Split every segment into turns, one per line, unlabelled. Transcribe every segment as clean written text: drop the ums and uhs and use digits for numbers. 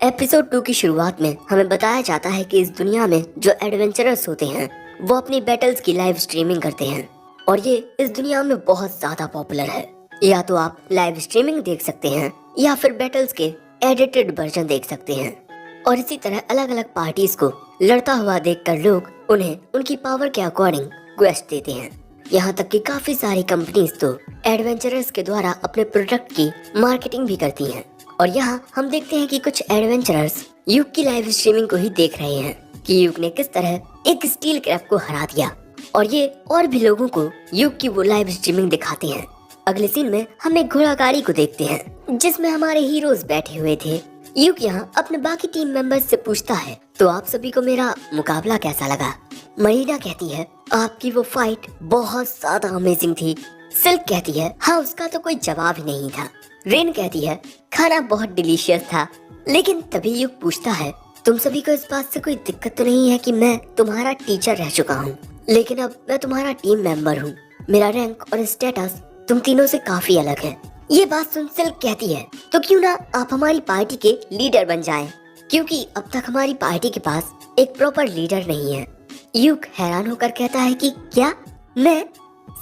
Episode 2 की शुरुआत में हमें बताया जाता है कि इस दुनिया में जो एडवेंचरर्स होते हैं वो अपनी बैटल्स की लाइव स्ट्रीमिंग करते हैं और ये इस दुनिया में बहुत ज्यादा पॉपुलर है। या तो आप लाइव स्ट्रीमिंग देख सकते हैं या फिर बैटल्स के एडिटेड वर्जन देख सकते हैं। और इसी तरह अलग अलग पार्टीज को लड़ता हुआ देखकर लोग उन्हें उनकी पावर के अकॉर्डिंग क्वेस्ट देते हैं। यहाँ तक कि काफी सारी कंपनीज तो एडवेंचरर्स के द्वारा अपने प्रोडक्ट की मार्केटिंग भी करती हैं। और यहाँ हम देखते हैं कि कुछ एडवेंचरर्स यूक की लाइव स्ट्रीमिंग को ही देख रहे हैं कि यूक ने किस तरह एक स्टील क्रैब को हरा दिया और ये और भी लोगों को यूक की वो लाइव स्ट्रीमिंग दिखाते हैं। अगले सीन में हम एक घोड़ागाड़ी को देखते हैं जिसमें हमारे हीरोज बैठे हुए थे। यूक यहाँ अपने बाकी टीम मेंबर्स से पूछता है, तो आप सभी को मेरा मुकाबला कैसा लगा? मरीना कहती है, आपकी वो फाइट बहुत ज्यादा अमेजिंग थी। सिल्क कहती है, हाँ उसका तो कोई जवाब ही नहीं था। रेन कहती है, खाना बहुत डिलीशियस था। लेकिन तभी युग पूछता है, तुम सभी को इस बात से कोई दिक्कत तो नहीं है कि मैं तुम्हारा टीचर रह चुका हूँ, लेकिन अब मैं तुम्हारा टीम मेंबर हूँ। मेरा रैंक और स्टेटस तुम तीनों से काफी अलग है। ये बात सुन सिल्क कहती है, तो क्यों ना आप हमारी पार्टी के लीडर बन जाएं, क्योंकि अब तक हमारी पार्टी के पास एक प्रॉपर लीडर नहीं है। युग हैरान होकर कहता है कि क्या मैं?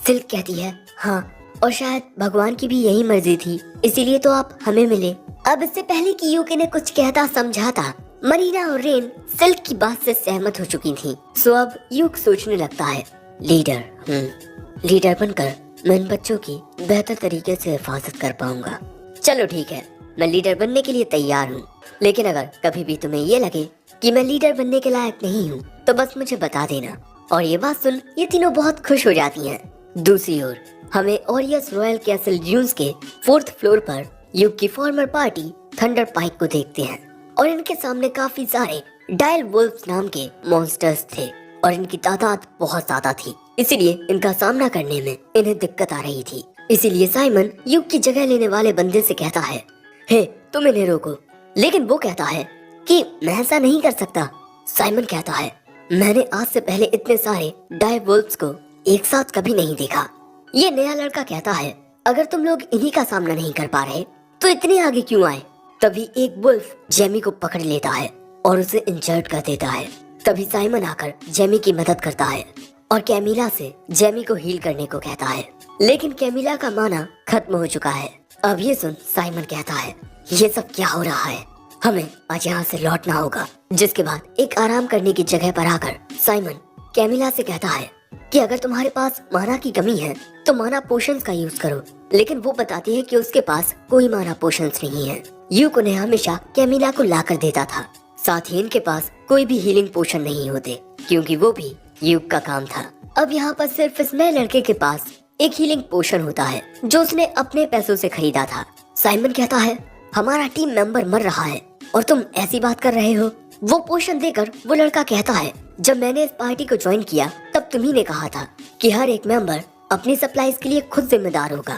सिल्क कहती है, हाँ, और शायद भगवान की भी यही मर्जी थी, इसीलिए तो आप हमें मिले। अब इससे पहले कि यूके ने कुछ कहता समझाता, मरीना और रेन सिल्क की बात से सहमत हो चुकी थी। सो अब यूक सोचने लगता है, लीडर बनकर मैं इन बच्चों की बेहतर तरीके से हिफाजत कर पाऊंगा। चलो ठीक है, मैं लीडर बनने के लिए तैयार हूँ, लेकिन अगर कभी भी तुम्हें ये लगे कि मैं लीडर बनने के लायक नहीं हूँ तो बस मुझे बता देना। और ये बात सुन ये तीनों बहुत खुश हो जाती हैं। दूसरी ओर हमें ओरियस रॉयल कैसल ड्यून्स के 4th फ्लोर पर युग की फॉर्मर पार्टी थंडर पाइक को देखते हैं और इनके सामने काफी सारे डायल वुल्फ्स नाम के मॉन्स्टर्स थे और इनकी तादाद बहुत ज्यादा थी, इसीलिए इनका सामना करने में इन्हें दिक्कत आ रही थी। इसीलिए साइमन युग की जगह लेने वाले बंदे से कहता है, हे तुम इन्हें रोको। लेकिन वो कहता है कि मैं ऐसा नहीं कर सकता। साइमन कहता है, मैंने आज से पहले इतने सारे डायल वुल्फ्स को एक साथ कभी नहीं देखा। ये नया लड़का कहता है, अगर तुम लोग इन्हीं का सामना नहीं कर पा रहे तो इतने आगे क्यों आए? तभी एक वुल्फ जेमी को पकड़ लेता है और उसे इंजर्ड कर देता है। तभी साइमन आकर जेमी की मदद करता है और कैमिला से जेमी को हील करने को कहता है, लेकिन कैमिला का माना खत्म हो चुका है। अब ये सुन साइमन कहता है, ये सब क्या हो रहा है? हमें आज यहाँ से लौटना होगा। जिसके बाद एक आराम करने की जगह पर आकर साइमन कैमिला से कहता है कि अगर तुम्हारे पास माना की कमी है तो माना पोशंस का यूज करो, लेकिन वो बताती है कि उसके पास कोई माना पोशंस नहीं है। यूक उन्हें हमेशा कैमिला को ला कर देता था, साथ ही इनके पास कोई भी हीलिंग पोशन नहीं होते क्योंकि वो भी यूक का काम था। अब यहाँ पर सिर्फ इस नए लड़के के पास एक हीलिंग पोशन होता है जो उसने अपने पैसों से खरीदा था। साइमन कहता है, हमारा टीम मेंबर मर रहा है और तुम ऐसी बात कर रहे हो। वो पोशन देकर वो लड़का कहता है, जब मैंने इस पार्टी को ज्वाइन किया तब तुम्ही ने कहा था कि हर एक मेंबर अपनी सप्लाईज के लिए खुद जिम्मेदार होगा।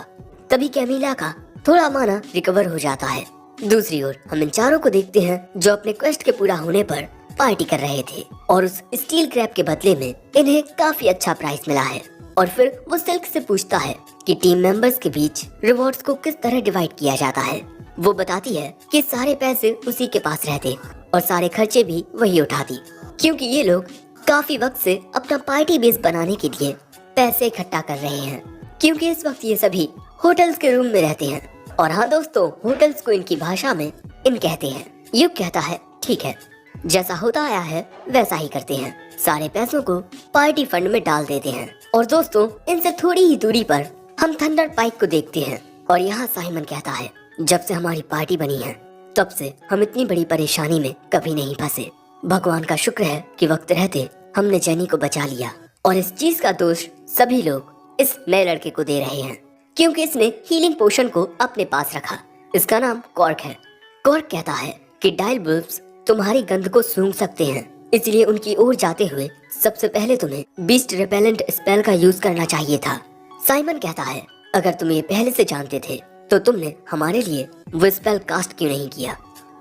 तभी कैमिला का थोड़ा माना रिकवर हो जाता है। दूसरी ओर हम इन चारों को देखते हैं जो अपने क्वेस्ट के पूरा होने पर पार्टी कर रहे थे और उस स्टील क्रैब के बदले में इन्हें काफी अच्छा प्राइस मिला है। और फिर वो सिल्क से पूछता है कि टीम मेंबर्स के बीच रिवॉर्ड्स को किस तरह डिवाइड किया जाता है। वो बताती है कि सारे पैसे उसी के पास रहते और सारे खर्चे भी वही उठाती, क्योंकि ये लोग काफी वक्त से अपना पार्टी बेस बनाने के लिए पैसे इकट्ठा कर रहे हैं, क्योंकि इस वक्त ये सभी होटल्स के रूम में रहते हैं। और हाँ दोस्तों, होटल्स को इनकी भाषा में इन कहते हैं। युग कहता है, ठीक है, जैसा होता आया है वैसा ही करते हैं। सारे पैसों को पार्टी फंड में डाल देते हैं। और दोस्तों, इनसे थोड़ी ही दूरी पर हम थंडर पाइक को देखते हैं और यहाँ साइमन कहता है, जब से हमारी पार्टी बनी है तब से हम इतनी बड़ी परेशानी में कभी नहीं फंसे। भगवान का शुक्र है कि वक्त रहते हमने जेनी को बचा लिया। और इस चीज का दोष सभी लोग इस नए लड़के को दे रहे हैं, क्योंकि इसने हीलिंग पोशन को अपने पास रखा। इसका नाम कॉर्क है। कॉर्क कहता है कि डायल वुल्फ्स तुम्हारी गंध को सूंघ सकते हैं, इसलिए उनकी ओर जाते हुए सबसे पहले तुम्हें बीस्ट रिपेलेंट स्पेल का यूज करना चाहिए था। साइमन कहता है, अगर तुम ये पहले से जानते थे तो तुमने हमारे लिए वो स्पेल कास्ट क्यों नहीं किया?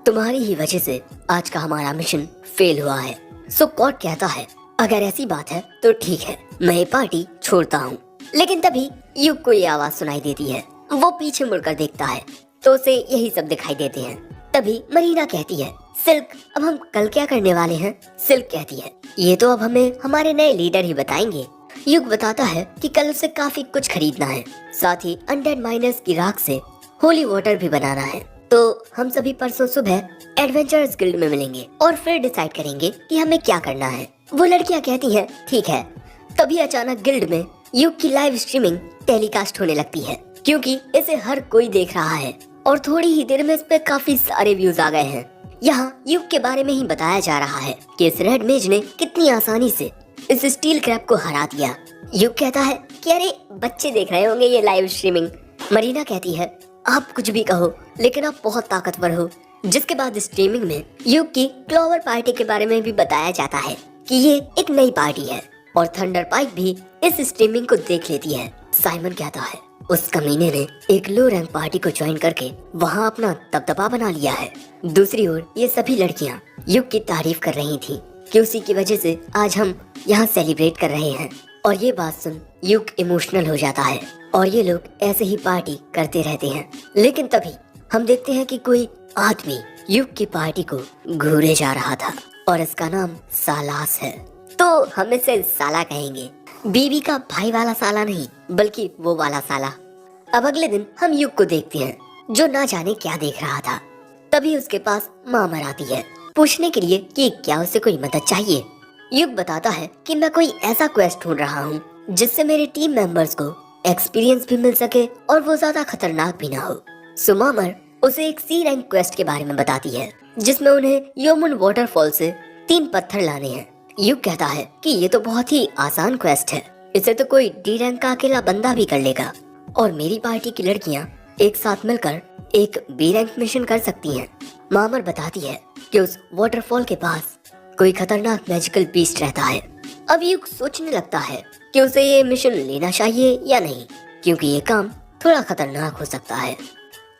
तुम्हारी ही वजह से आज का हमारा मिशन फेल हुआ है। सो कॉर्क कहता है, अगर ऐसी बात है तो ठीक है, मैं ये पार्टी छोड़ता हूँ। लेकिन तभी युग को ये आवाज सुनाई देती है। वो पीछे मुड़कर देखता है तो उसे यही सब दिखाई देते हैं। तभी मरीना कहती है, सिल्क, अब हम कल क्या करने वाले हैं? सिल्क कहती है, ये तो अब हमें हमारे नए लीडर ही बताएंगे। युग बताता है कि कल उसे काफी कुछ खरीदना है, साथ ही अनडेड माइनर्स की राख से होली वाटर भी बनाना है। तो हम सभी परसों सुबह एडवेंचरर्स गिल्ड में मिलेंगे और फिर डिसाइड करेंगे कि हमें क्या करना है। वो लड़कियां कहती हैं, ठीक है। तभी अचानक गिल्ड में युग की लाइव स्ट्रीमिंग टेलीकास्ट होने लगती है, क्योंकि इसे हर कोई देख रहा है और थोड़ी ही देर में इस पे काफी सारे व्यूज आ गए हैं। यहाँ युग के बारे में ही बताया जा रहा है कि इस रेड मेज ने कितनी आसानी से इस स्टील क्रैब को हरा दिया। युग कहता है कि अरे बच्चे देख रहे होंगे ये लाइव स्ट्रीमिंग। मरीना कहती है, आप कुछ भी कहो लेकिन आप बहुत ताकतवर हो। जिसके बाद स्ट्रीमिंग में युग की क्लोवर पार्टी के बारे में भी बताया जाता है कि ये एक नई पार्टी है और थंडर पाइप भी इस स्ट्रीमिंग को देख लेती है। साइमन कहता है, उस कमीने ने एक लो रैंक पार्टी को ज्वाइन करके वहाँ अपना दबदबा बना लिया है। दूसरी ओर ये सभी लड़कियाँ युग की तारीफ कर रही थीं कि उसी की वजह से आज हम यहाँ सेलिब्रेट कर रहे हैं। और ये बात सुन युग इमोशनल हो जाता है और ये लोग ऐसे ही पार्टी करते रहते हैं। लेकिन तभी हम देखते हैं कि कोई आदमी युग की पार्टी को घूरे जा रहा था और इसका नाम सालास है। तो हम इसे साला कहेंगे, बीबी का भाई वाला साला नहीं बल्कि वो वाला साला। अब अगले दिन हम युग को देखते हैं जो ना जाने क्या देख रहा था। तभी उसके पास मामर आती है पूछने के लिए कि क्या उसे कोई मदद चाहिए। युग बताता है कि मैं कोई ऐसा क्वेस्ट ढूंढ रहा हूँ जिससे मेरे टीम मेंबर्स को एक्सपीरियंस भी मिल सके और वो ज्यादा खतरनाक भी ना हो। सो मामर उसे एक सी रैंक क्वेस्ट के बारे में बताती है जिसमें उन्हें योमुन वाटरफॉल से 3 पत्थर लाने हैं। युग कहता है कि ये तो बहुत ही आसान क्वेस्ट है, इसे तो कोई डी रैंक का अकेला बंदा भी कर लेगा और मेरी पार्टी की लड़कियां एक साथ मिलकर एक बी रैंक मिशन कर सकती हैं। मामर बताती है कि उस वाटरफॉल के पास कोई खतरनाक मैजिकल बीस्ट रहता है। अब युग सोचने लगता है कि उसे ये मिशन लेना चाहिए या नहीं, क्योंकि ये काम थोड़ा खतरनाक हो सकता है।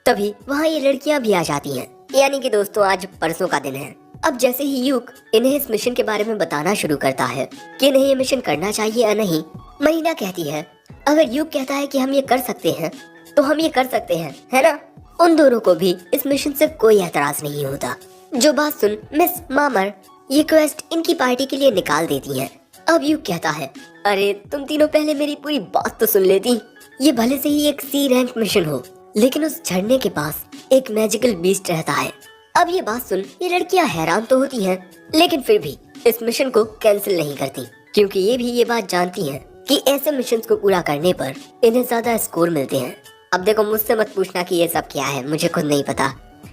तभी वहाँ ये लड़कियां भी आ जाती हैं, यानी कि दोस्तों आज परसों का दिन है। अब जैसे ही युग इन्हें इस मिशन के बारे में बताना शुरू करता है कि इन्हें ये मिशन करना चाहिए या नहीं, मरीना कहती है, अगर युग कहता है कि हम ये कर सकते हैं तो हम ये कर सकते हैं, है ना? उन दोनों को भी इस मिशन से कोई एतराज नहीं होता। जो बात सुन मिस मामर ये क्वेस्ट इनकी पार्टी के लिए निकाल देती है। अब युग कहता है, अरे तुम तीनों पहले मेरी पूरी बात तो सुन लेती। ये भले से ही एक सी रैंक मिशन हो, लेकिन उस झरने के पास एक मैजिकल बीस्ट रहता है। अब ये बात सुन ये लड़कियां हैरान तो होती हैं, लेकिन फिर भी इस मिशन को कैंसिल नहीं करती, क्योंकि ये भी ये बात जानती हैं कि ऐसे मिशंस को पूरा करने पर इन्हें ज्यादा स्कोर मिलते हैं। अब देखो मुझसे मत पूछना कि ये सब क्या है, मुझे खुद नहीं पता।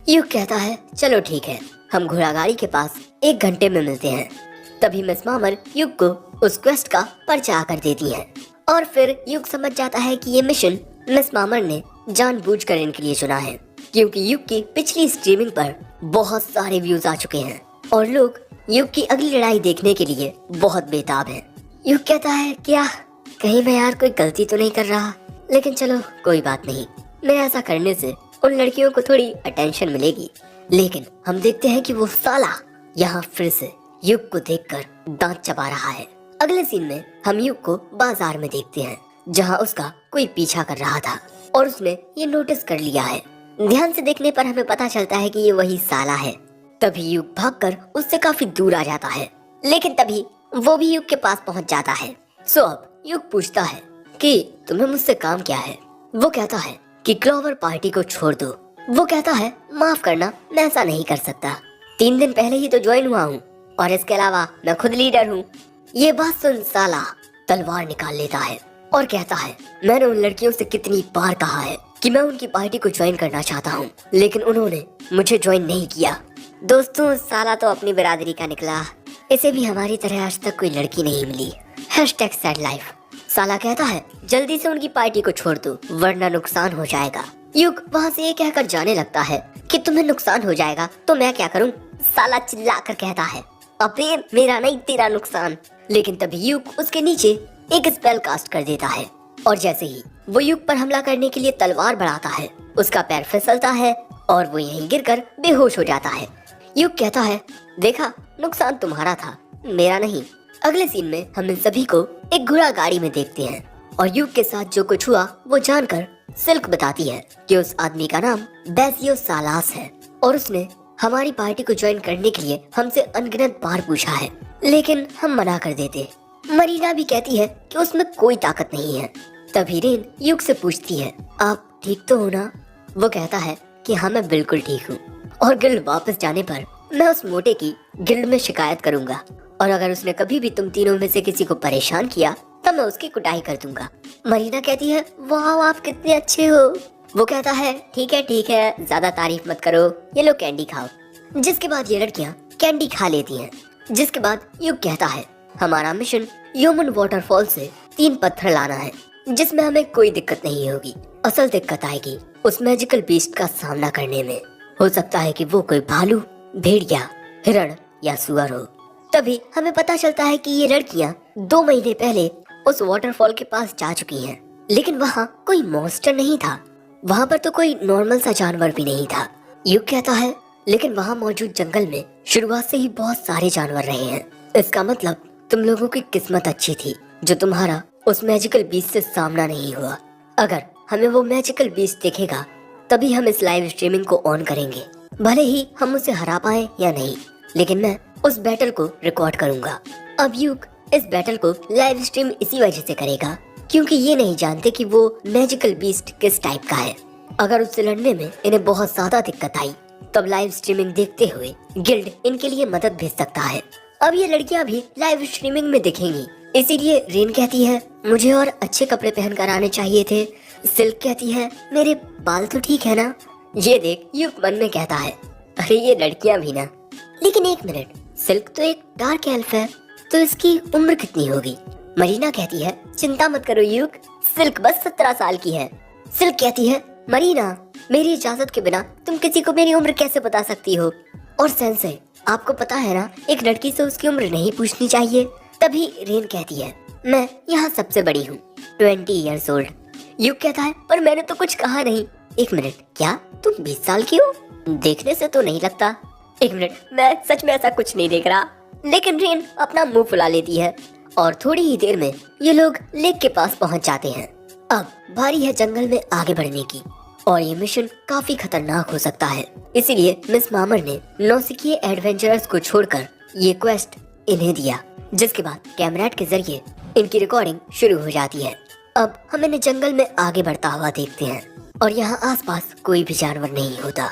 युग कहता है, चलो ठीक है, हम घोड़ागाड़ी के पास 1 घंटे में मिलते हैं। तभी मिस मामर युग को उस क्वेस्ट का पर्चा आकर देती है और फिर युग समझ जाता है कि ये मिशन मिस मामर ने जानबूझकर इनके लिए चुना है, क्योंकि युग की पिछली स्ट्रीमिंग पर बहुत सारे व्यूज आ चुके हैं और लोग युग की अगली लड़ाई देखने के लिए बहुत बेताब हैं। युग कहता है, क्या कहीं मैं यार कोई गलती तो नहीं कर रहा? लेकिन चलो कोई बात नहीं, मैं ऐसा करने से उन लड़कियों को थोड़ी अटेंशन मिलेगी। लेकिन हम देखते हैं कि वो साला यहाँ फिर से युग को देखकर दांत चबा रहा है। अगले सीन में हम युग को बाजार में देखते हैं जहाँ उसका कोई पीछा कर रहा था और उसने ये नोटिस कर लिया है। ध्यान से देखने पर हमें पता चलता है कि ये वही साला है। तभी युग भागकर उससे काफी दूर आ जाता है, लेकिन तभी वो भी युग के पास पहुंच जाता है। सो अब युग पूछता है कि तुम्हें मुझसे काम क्या है? वो कहता है कि क्लोवर पार्टी को छोड़ दो। वो कहता है, माफ करना, मैं ऐसा नहीं कर सकता। 3 दिन पहले ही तो ज्वाइन हुआ हूँ और इसके अलावा मैं खुद लीडर हूँ। ये बात सुन साला तलवार निकाल लेता है और कहता है, मैंने उन लड़कियों से कितनी बार कहा है कि मैं उनकी पार्टी को ज्वाइन करना चाहता हूँ, लेकिन उन्होंने मुझे ज्वाइन नहीं किया। दोस्तों साला तो अपनी बिरादरी का निकला, इसे भी हमारी तरह आज तक कोई लड़की नहीं मिली। #sad life। साला कहता है, जल्दी से उनकी पार्टी को छोड़ दो वरना नुकसान हो जाएगा। युग वहाँ से ये कहकर जाने लगता है कि तुम्हें नुकसान हो जाएगा तो मैं क्या करूँ? साला चिल्लाकर कहता है, अबे मेरा नहीं तेरा नुकसान। लेकिन तभी युग उसके नीचे एक स्पेल कास्ट कर देता है और जैसे ही वो युग पर हमला करने के लिए तलवार बढ़ाता है, उसका पैर फिसलता है और वो यहीं गिरकर बेहोश हो जाता है। युग कहता है, देखा, नुकसान तुम्हारा था, मेरा नहीं। अगले सीन में हम इन सभी को एक घोड़ा गाड़ी में देखते हैं और युग के साथ जो कुछ हुआ वो जानकर सिल्क बताती है कि उस आदमी का नाम बेसियो सालास है और उसने हमारी पार्टी को ज्वाइन करने के लिए हमसे अनगिनत बार पूछा है, लेकिन हम मना कर देते। मरीना भी कहती है कि उसमें कोई ताकत नहीं है। तभी रेन यूक से पूछती है, आप ठीक तो हो ना? वो कहता है कि हाँ मैं बिल्कुल ठीक हूँ, और गिल्ड वापस जाने पर मैं उस मोटे की गिल्ड में शिकायत करूंगा, और अगर उसने कभी भी तुम तीनों में से किसी को परेशान किया तब मैं उसकी कुटाई कर दूंगा। मरीना कहती है, वाह आप कितने अच्छे हो। वो कहता है, ठीक है, ज्यादा तारीफ मत करो, ये लो कैंडी खाओ। जिसके बाद ये लड़कियां कैंडी खा लेती हैं। जिसके बाद युग कहता है, हमारा मिशन ह्यूमन वाटरफॉल से 3 पत्थर लाना है, जिसमें हमें कोई दिक्कत नहीं होगी। असल दिक्कत आएगी उस मैजिकल बीस्ट का सामना करने में। हो सकता है कि वो कोई भालू, भेड़िया, हिरण या सुअर हो। तभी हमें पता चलता है कि ये लड़कियां 2 महीने पहले उस वाटरफॉल के पास जा चुकी हैं, लेकिन वहाँ कोई मॉन्स्टर नहीं था। वहाँ पर तो कोई नॉर्मल सा जानवर भी नहीं था। युग कहता है, लेकिन वहाँ मौजूद जंगल में शुरुआत से ही बहुत सारे जानवर रहे हैं। इसका मतलब तुम लोगों की किस्मत अच्छी थी जो तुम्हारा उस मैजिकल बीस्ट से सामना नहीं हुआ। अगर हमें वो मैजिकल बीस्ट दिखेगा तभी हम इस लाइव स्ट्रीमिंग को ऑन करेंगे। भले ही हम उसे हरा पाए या नहीं, लेकिन मैं उस बैटल को रिकॉर्ड करूंगा। अब युग इस बैटल को लाइव स्ट्रीम इसी वजह से करेगा क्योंकि ये नहीं जानते कि वो मैजिकल बीस्ट किस टाइप का है। अगर उससे लड़ने में इन्हें बहुत ज्यादा दिक्कत आई तब लाइव स्ट्रीमिंग देखते हुए गिल्ड इनके लिए मदद भेज सकता है। अब ये लड़कियां भी लाइव स्ट्रीमिंग में दिखेंगी, इसीलिए रेन कहती है, मुझे और अच्छे कपड़े पहन कर आने चाहिए थे। सिल्क कहती है, मेरे बाल तो ठीक है ना? ये देख युग मन में कहता है, अरे ये लड़कियां भी ना। लेकिन एक मिनट, सिल्क तो एक डार्क एल्फ है, तो इसकी उम्र कितनी होगी? मरीना कहती है, चिंता मत करो युग, सिल्क बस 17 साल की है। सिल्क कहती है, मरीना मेरी इजाजत के बिना तुम किसी को मेरी उम्र कैसे बता सकती हो? और सेंसे आपको पता है ना, एक लड़की से उसकी उम्र नहीं पूछनी चाहिए। तभी रेन कहती है, मैं यहाँ सबसे बड़ी हूँ, 20 ईयर्स ओल्ड। युग कहता है, पर मैंने तो कुछ कहा नहीं। एक मिनट, क्या तुम 20 साल की हो? देखने से तो नहीं लगता। एक मिनट, मैं सच में ऐसा कुछ नहीं देख रहा। लेकिन रेन अपना मुंह फुला लेती है और थोड़ी ही देर में ये लोग लेक के पास पहुंच जाते हैं। अब बारी है जंगल में आगे बढ़ने की, और ये मिशन काफी खतरनाक हो सकता है। इसीलिए मिस मामर ने नौसिखिए एडवेंचरर्स को छोड़कर ये क्वेस्ट इन्हें दिया, जिसके बाद कैमराट के जरिए इनकी रिकॉर्डिंग शुरू हो जाती है। अब हम इन्हें जंगल में आगे बढ़ता हुआ देखते हैं, और यहाँ आसपास कोई भी जानवर नहीं होता,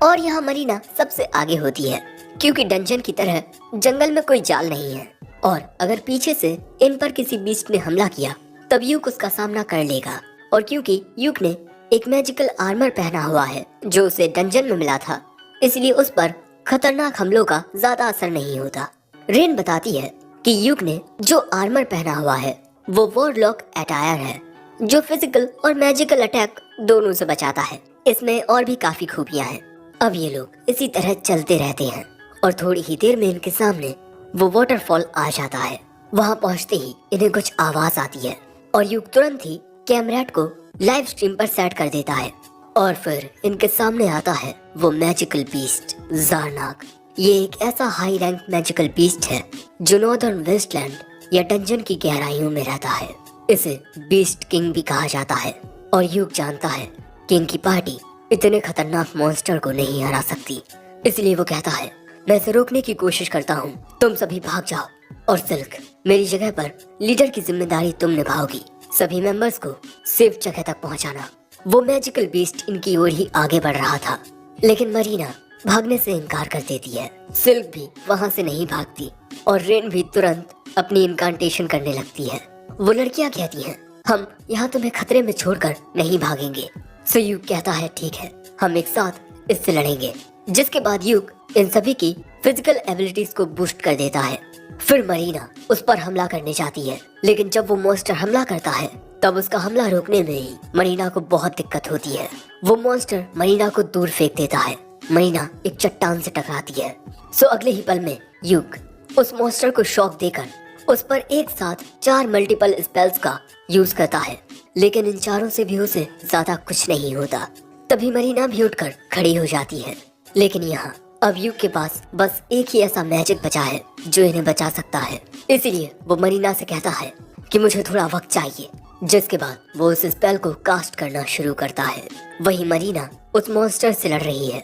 और यहाँ मरीना सबसे आगे होती है क्योंकि डंजन की तरह जंगल में कोई जाल नहीं है, और अगर पीछे से इन पर किसी बीस्ट ने हमला किया तब युग उसका सामना कर लेगा। और क्योंकि युग ने एक मैजिकल आर्मर पहना हुआ है जो उसे डंजन में मिला था, इसलिए उस पर खतरनाक हमलों का ज्यादा असर नहीं होता। रेन बताती है कि युग ने जो आर्मर पहना हुआ है वो वॉरलॉक अटायर है, जो फिजिकल और मैजिकल अटैक दोनों से बचाता है। इसमें और भी काफी खूबियां हैं। अब ये लोग इसी तरह चलते रहते हैं, और थोड़ी ही देर में इनके सामने वो वाटरफॉल आ जाता है। वहाँ पहुँचते ही इन्हें कुछ आवाज आती है, और युग तुरंत ही कैमराट को लाइव स्ट्रीम पर सेट कर देता है, और फिर इनके सामने आता है वो मैजिकल बीस्ट ज़ारनाक। ये एक ऐसा हाई रैंक मैजिकल बीस्ट है जो नॉर्दर्न वेस्टलैंड या डंजन की गहराइयों में रहता है। इसे बीस्ट किंग भी कहा जाता है, और युग जानता है कि इनकी पार्टी इतने खतरनाक मॉन्स्टर को नहीं हरा सकती। इसलिए वो कहता है, मैं इसे रोकने की कोशिश करता हूँ, तुम सभी भाग जाओ, और सिल्क मेरी जगह पर लीडर की जिम्मेदारी तुम निभाओगी। सभी मेंबर्स को सेफ जगह तक पहुंचाना। वो मैजिकल बीस्ट इनकी ओर ही आगे बढ़ रहा था, लेकिन मरीना भागने से इनकार कर देती है। सिल्क भी वहां से नहीं भागती, और रेन भी तुरंत अपनी इनकांटेशन करने लगती है। वो लड़कियां कहती हैं, हम यहाँ तुम्हें खतरे में छोड़कर नहीं भागेंगे। सो युग कहता है, ठीक है, हम एक साथ इससे लड़ेंगे। जिसके बाद युग इन सभी की फिजिकल एबिलिटीज को बूस्ट कर देता है। फिर मरीना उस पर हमला करने जाती है, लेकिन जब वो मॉन्स्टर हमला करता है तब उसका हमला रोकने में ही मरीना को बहुत दिक्कत होती है। वो मॉन्स्टर मरीना को दूर फेंक देता है। मरीना एक चट्टान से टकराती है। सो अगले ही पल में युग उस मॉन्स्टर को शॉक देकर उस पर एक साथ 4 मल्टीपल स्पेल्स का यूज करता है, लेकिन इन चारों से भी उसे ज्यादा कुछ नहीं होता। तभी मरीना भी उठकर खड़ी हो जाती है, लेकिन यहाँ अब युग के पास बस एक ही ऐसा मैजिक बचा है जो इन्हें बचा सकता है। इसलिए वो मरीना से कहता है कि मुझे थोड़ा वक्त चाहिए। जिसके बाद वो उस स्पेल को कास्ट करना शुरू करता है। वही मरीना उस मॉन्स्टर से लड़ रही है,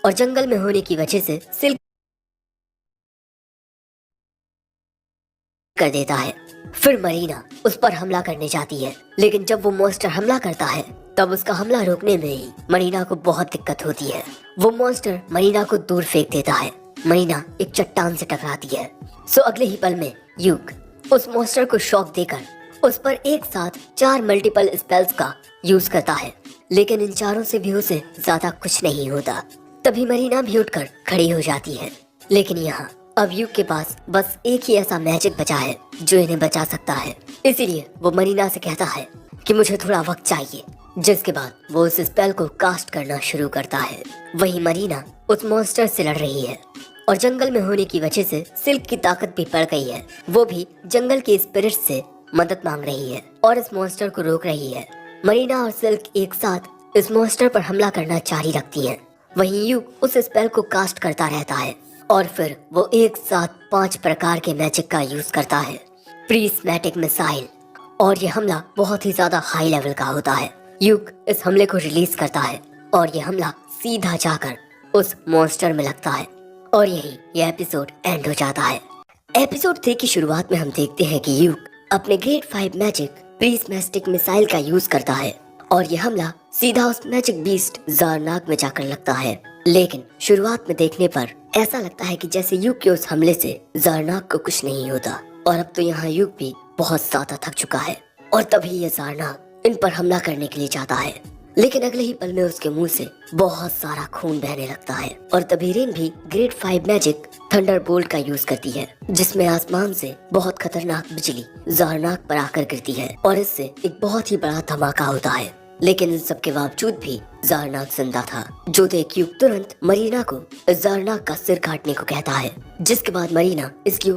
और जंगल में होने की वजह से सिल्क कर देता है। फिर मरीना उस पर हमला करने जाती है, लेकिन जब वो मॉन्स्टर हमला करता है तब उसका हमला रोकने में ही मरीना को बहुत दिक्कत होती है। वो मॉन्स्टर मरीना को दूर फेंक देता है। मरीना एक चट्टान से टकराती है। सो अगले ही पल में यूक उस मॉन्स्टर को शॉक देकर उस पर एक साथ 4 मल्टीपल स्पेल्स का यूज करता है, लेकिन इन चारों से भी उसे ज्यादा कुछ नहीं होता। तभी मरीना भी उठकर खड़ी हो जाती है, लेकिन यहाँ अब यूक के पास बस एक ही ऐसा मैजिक बचा है जो इन्हें बचा सकता है। इसीलिए वो मरीना से कहता है कि मुझे थोड़ा वक्त चाहिए, जिसके बाद वो उस स्पेल को कास्ट करना शुरू करता है। वहीं मरीना उस मॉन्स्टर से लड़ रही है और जंगल में होने की वजह से सिल्क की ताकत भी बढ़ गई है। वो भी जंगल के स्पिरिट से मदद मांग रही है और इस मॉन्स्टर को रोक रही है। मरीना और सिल्क एक साथ इस मॉन्स्टर पर हमला करना जारी रखती है। वहीं यूक उस स्पेल को कास्ट करता रहता है और फिर वो एक साथ 5 प्रकार के मैजिक का यूज करता है। प्रिस्मेटिक मिसाइल, और ये हमला बहुत ही ज्यादा हाई लेवल का होता है। यूक इस हमले को रिलीज करता है और ये हमला सीधा जाकर उस मॉन्स्टर में लगता है और यही ये एपिसोड एंड हो जाता है। एपिसोड 3 की शुरुआत में हम देखते हैं कि यूक अपने ग्रेड 5 मैजिक प्रिस्मेटिक मिसाइल का यूज करता है और ये हमला सीधा उस मैजिक बीस्ट ज़ारनाक में जाकर लगता है। लेकिन शुरुआत में देखने पर ऐसा लगता है कि जैसे यूक के उस हमले से ज़ारनाक को कुछ नहीं होता और अब तो यहाँ यूक भी बहुत ज्यादा थक चुका है और तभी ये ज़ारनाक इन पर हमला करने के लिए जाता है, लेकिन अगले ही पल में उसके मुंह से बहुत सारा खून बहने लगता है और तभी रेन भी ग्रेड 5 मैजिक थंडरबोल्ट का यूज करती है, जिसमें आसमान से बहुत खतरनाक बिजली ज़ारनाक पर आकर गिरती है और इससे एक बहुत ही बड़ा धमाका होता है। लेकिन इन सब के बावजूद भी ज़ारनाक जिंदा था, जो देख यूक तुरंत मरीना को इस ज़ारनाक का सिर काटने को कहता है, जिसके बाद मरीना इसकी